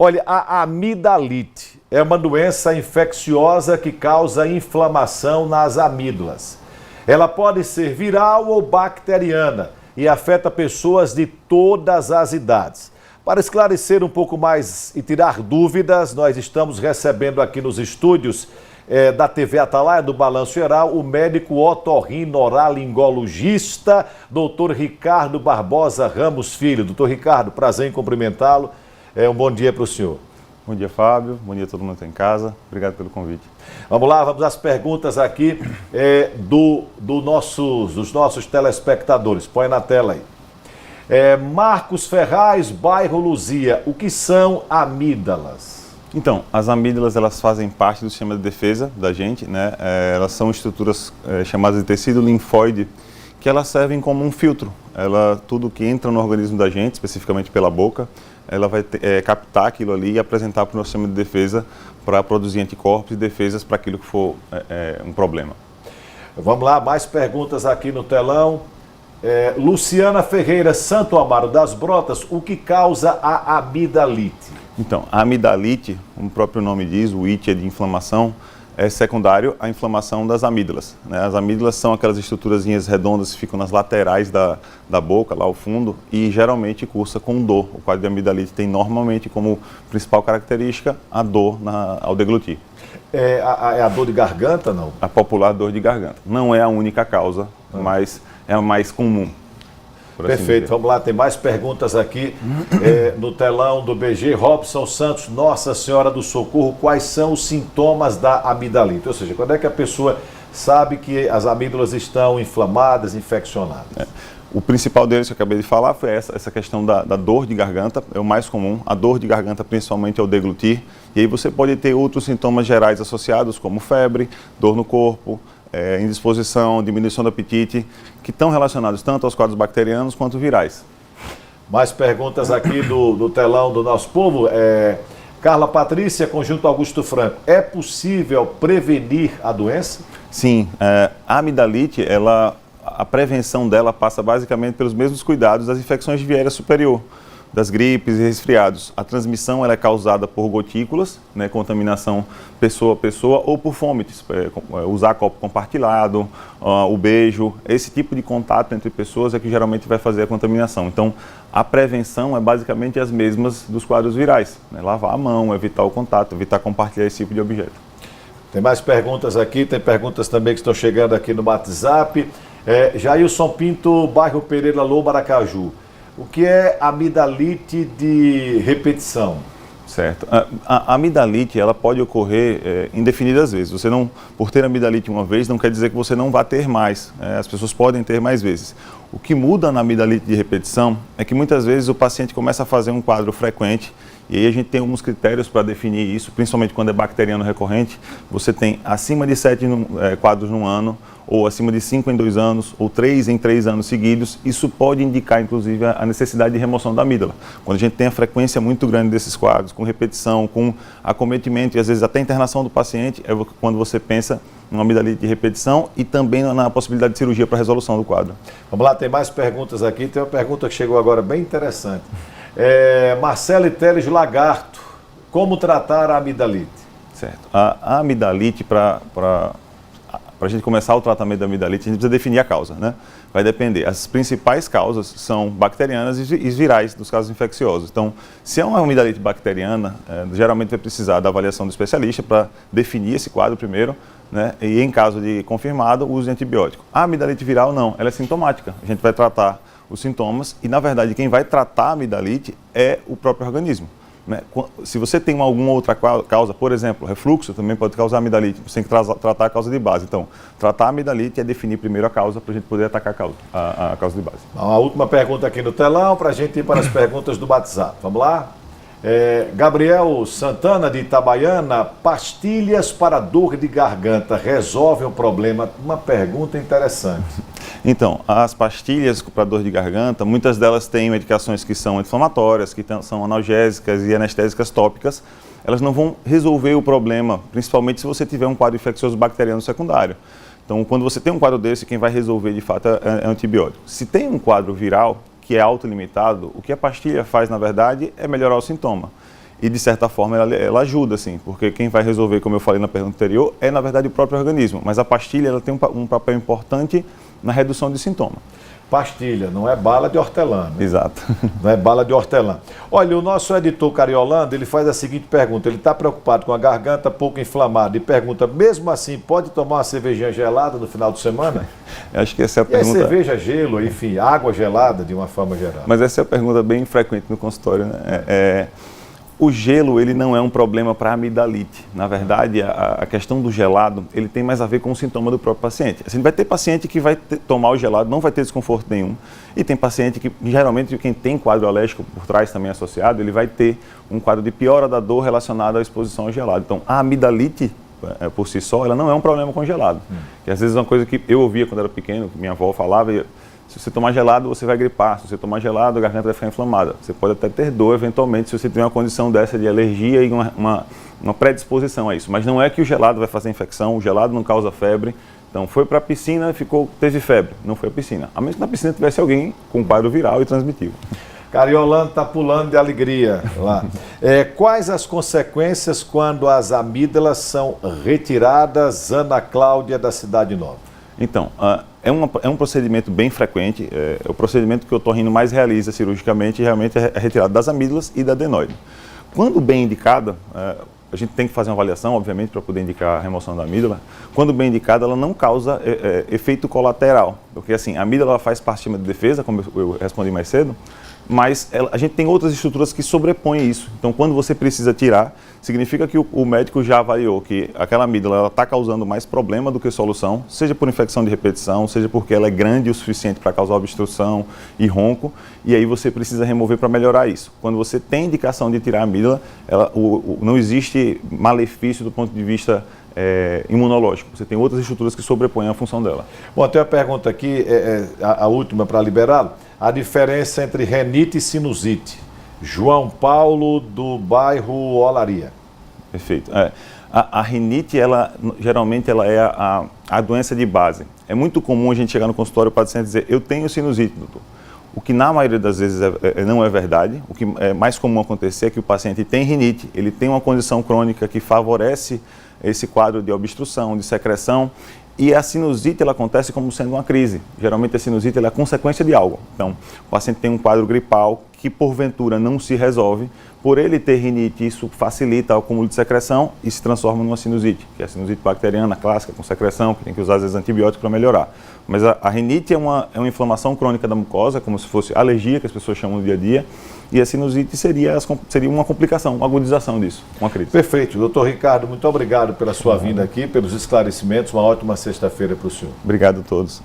Olha, a amidalite é uma doença infecciosa que causa inflamação nas amígdalas. Ela pode ser viral ou bacteriana e afeta pessoas de todas as idades. Para esclarecer um pouco mais e tirar dúvidas, nós estamos recebendo aqui nos estúdios da TV Atalaia, do Balanço Geral, o médico otorrinolaringologista, doutor Ricardo Barbosa Ramos Filho. Doutor Ricardo, prazer em cumprimentá-lo. Um bom dia para o senhor. Bom dia, Fábio. Bom dia a todo mundo que está em casa. Obrigado pelo convite. Vamos lá, vamos às perguntas aqui dos nossos telespectadores. Põe na tela aí. Marcos Ferraz, bairro Luzia. O que são amígdalas? Então, as amígdalas, elas fazem parte do sistema de defesa da gente, né? Elas são estruturas chamadas de tecido linfóide, que elas servem como um filtro. Tudo que entra no organismo da gente, especificamente pela boca, ela vai captar aquilo ali e apresentar para o nosso sistema de defesa para produzir anticorpos e defesas para aquilo que for um problema. Vamos lá, mais perguntas aqui no telão. Luciana Ferreira, Santo Amaro das Brotas, o que causa a amidalite? Então, a amidalite, como o próprio nome diz, o it é de inflamação, é secundário à inflamação das amígdalas, né? As amígdalas são aquelas estruturazinhas redondas que ficam nas laterais da boca, lá ao fundo, e geralmente cursa com dor. O quadro de amidalite tem normalmente como principal característica a dor ao deglutir. É a dor de garganta, não? A popular dor de garganta. Não é a única causa, mas é a mais comum. Perfeito, vamos lá, tem mais perguntas aqui no telão do BG. Robson Santos, Nossa Senhora do Socorro, quais são os sintomas da amidalite? Ou seja, quando é que a pessoa sabe que as amígdalas estão inflamadas, infeccionadas? O principal deles que eu acabei de falar foi essa questão da dor de garganta, é o mais comum. A dor de garganta principalmente é o deglutir, e aí você pode ter outros sintomas gerais associados, como febre, dor no corpo, indisposição, diminuição do apetite, que estão relacionados tanto aos quadros bacterianos quanto virais. Mais perguntas aqui do telão do nosso povo. Carla Patrícia, Conjunto Augusto Franco. É possível prevenir a doença? Sim, a amidalite, a prevenção dela passa basicamente pelos mesmos cuidados das infecções de via aérea superior, das gripes e resfriados. A transmissão ela é causada por gotículas, né, contaminação pessoa a pessoa, ou por fomites, usar copo compartilhado, o beijo, esse tipo de contato entre pessoas é que geralmente vai fazer a contaminação. Então, a prevenção é basicamente as mesmas dos quadros virais, né, lavar a mão, evitar o contato, evitar compartilhar esse tipo de objeto. Tem mais perguntas aqui, tem perguntas também que estão chegando aqui no WhatsApp. Jailson Pinto, bairro Pereira Lobo, Aracaju. O que é amidalite de repetição? Certo. A amidalite ela pode ocorrer indefinidas vezes. Você não, por ter amidalite uma vez, não quer dizer que você não vai ter mais. As pessoas podem ter mais vezes. O que muda na amidalite de repetição é que muitas vezes o paciente começa a fazer um quadro frequente, e aí a gente tem alguns critérios para definir isso, principalmente quando é bacteriano recorrente. Você tem acima de 7 quadros num ano, ou acima de 5 em 2 anos, ou 3 em 3 anos seguidos. Isso pode indicar, inclusive, a necessidade de remoção da amígdala. Quando a gente tem a frequência muito grande desses quadros, com repetição, com acometimento e às vezes até internação do paciente, é quando você pensa numa amidalite de repetição e também na possibilidade de cirurgia para resolução do quadro. Vamos lá, tem mais perguntas aqui. Tem uma pergunta que chegou agora bem interessante. Marcelo Teles Lagarto, como tratar a amidalite? Certo. A amidalite, para a gente começar o tratamento da amidalite, a gente precisa definir a causa, né? Vai depender. As principais causas são bacterianas e virais, nos casos infecciosos. Então, se é uma amidalite bacteriana, geralmente vai precisar da avaliação do especialista para definir esse quadro primeiro, né? E em caso de confirmado, o uso de antibiótico. A amidalite viral não, ela é sintomática. A gente vai tratar os sintomas e, na verdade, quem vai tratar a amidalite é o próprio organismo, né? Se você tem alguma outra causa, por exemplo, refluxo também pode causar amidalite, você tem que tratar a causa de base. Então, tratar a amidalite é definir primeiro a causa para a gente poder atacar a causa de base. A última pergunta aqui no telão para a gente ir para as perguntas do WhatsApp. Vamos lá? Gabriel Santana de Itabaiana, pastilhas para dor de garganta resolvem o problema? Uma pergunta interessante. Então, as pastilhas para dor de garganta, muitas delas têm medicações que são anti-inflamatórias, que são analgésicas e anestésicas tópicas. Elas não vão resolver o problema, principalmente se você tiver um quadro infeccioso bacteriano secundário. Então, quando você tem um quadro desse, quem vai resolver de fato é antibiótico. Se tem um quadro viral, que é autolimitado, o que a pastilha faz, na verdade, é melhorar o sintoma. e, de certa forma, ela ajuda, sim, porque quem vai resolver, como eu falei na pergunta anterior, é, na verdade, o próprio organismo. Mas a pastilha ela tem um papel importante na redução de sintoma. Pastilha, não é bala de hortelã, né? Exato. Não é bala de hortelã. Olha, o nosso editor Cariolando, ele faz a seguinte pergunta, ele está preocupado com a garganta pouco inflamada e pergunta, mesmo assim, pode tomar uma cervejinha gelada no final de semana? Acho que essa é a E pergunta... cerveja, gelo, enfim, água gelada de uma forma geral. Mas essa é a pergunta bem frequente no consultório, né? O gelo, ele não é um problema para amidalite. Na verdade, a questão do gelado, ele tem mais a ver com o sintoma do próprio paciente. Assim, vai ter paciente que vai tomar o gelado, não vai ter desconforto nenhum. E tem paciente que, geralmente, quem tem quadro alérgico por trás também associado, ele vai ter um quadro de piora da dor relacionado à exposição ao gelado. Então, a amidalite, por si só, ela não é um problema com gelado. Que às vezes é uma coisa que eu ouvia quando era pequeno, que minha avó falava, se você tomar gelado, você vai gripar. Se você tomar gelado, a garganta vai ficar inflamada. Você pode até ter dor, eventualmente, se você tem uma condição dessa de alergia e uma predisposição a isso. Mas não é que o gelado vai fazer infecção, o gelado não causa febre. Então, foi para a piscina, teve febre. Não foi à piscina. A menos que na piscina tivesse alguém com quadro viral e transmitivo. Cariolando está pulando de alegria lá. Quais as consequências quando as amígdalas são retiradas, Ana Cláudia, da Cidade Nova? Então, é um procedimento bem frequente, é o procedimento que o otorrino mais realiza cirurgicamente, realmente é a retirada das amígdalas e da adenoide. Quando bem indicada, a gente tem que fazer uma avaliação, obviamente, para poder indicar a remoção da amígdala. Quando bem indicada, ela não causa efeito colateral, porque assim, a amígdala ela faz parte do sistema de defesa, como eu respondi mais cedo, mas a gente tem outras estruturas que sobrepõem isso. Então, quando você precisa tirar, significa que o médico já avaliou que aquela amígdala está causando mais problema do que solução, seja por infecção de repetição, seja porque ela é grande o suficiente para causar obstrução e ronco, e aí você precisa remover para melhorar isso. Quando você tem indicação de tirar a amígdala, não existe malefício do ponto de vista imunológico. Você tem outras estruturas que sobrepõem a função dela. Bom, tem uma pergunta aqui, a última para liberá-lo. A diferença entre renite e sinusite. João Paulo, do bairro Olaria. Perfeito. A rinite, geralmente, ela é a doença de base. É muito comum a gente chegar no consultório e o paciente dizer, eu tenho sinusite, doutor. O que na maioria das vezes não é verdade. O que é mais comum acontecer é que o paciente tem rinite, ele tem uma condição crônica que favorece esse quadro de obstrução, de secreção, e a sinusite ela acontece como sendo uma crise. Geralmente a sinusite ela é consequência de algo. Então, o paciente tem um quadro gripal que porventura não se resolve. Por ele ter rinite, isso facilita o acúmulo de secreção e se transforma numa sinusite, que é a sinusite bacteriana clássica, com secreção, que tem que usar às vezes antibióticos para melhorar. Mas a rinite é uma inflamação crônica da mucosa, como se fosse alergia, que as pessoas chamam no dia a dia, e a sinusite seria uma complicação, uma agudização disso, uma crise. Perfeito. Doutor Ricardo, muito obrigado pela sua vinda aqui, pelos esclarecimentos. Uma ótima sexta-feira para o senhor. Obrigado a todos.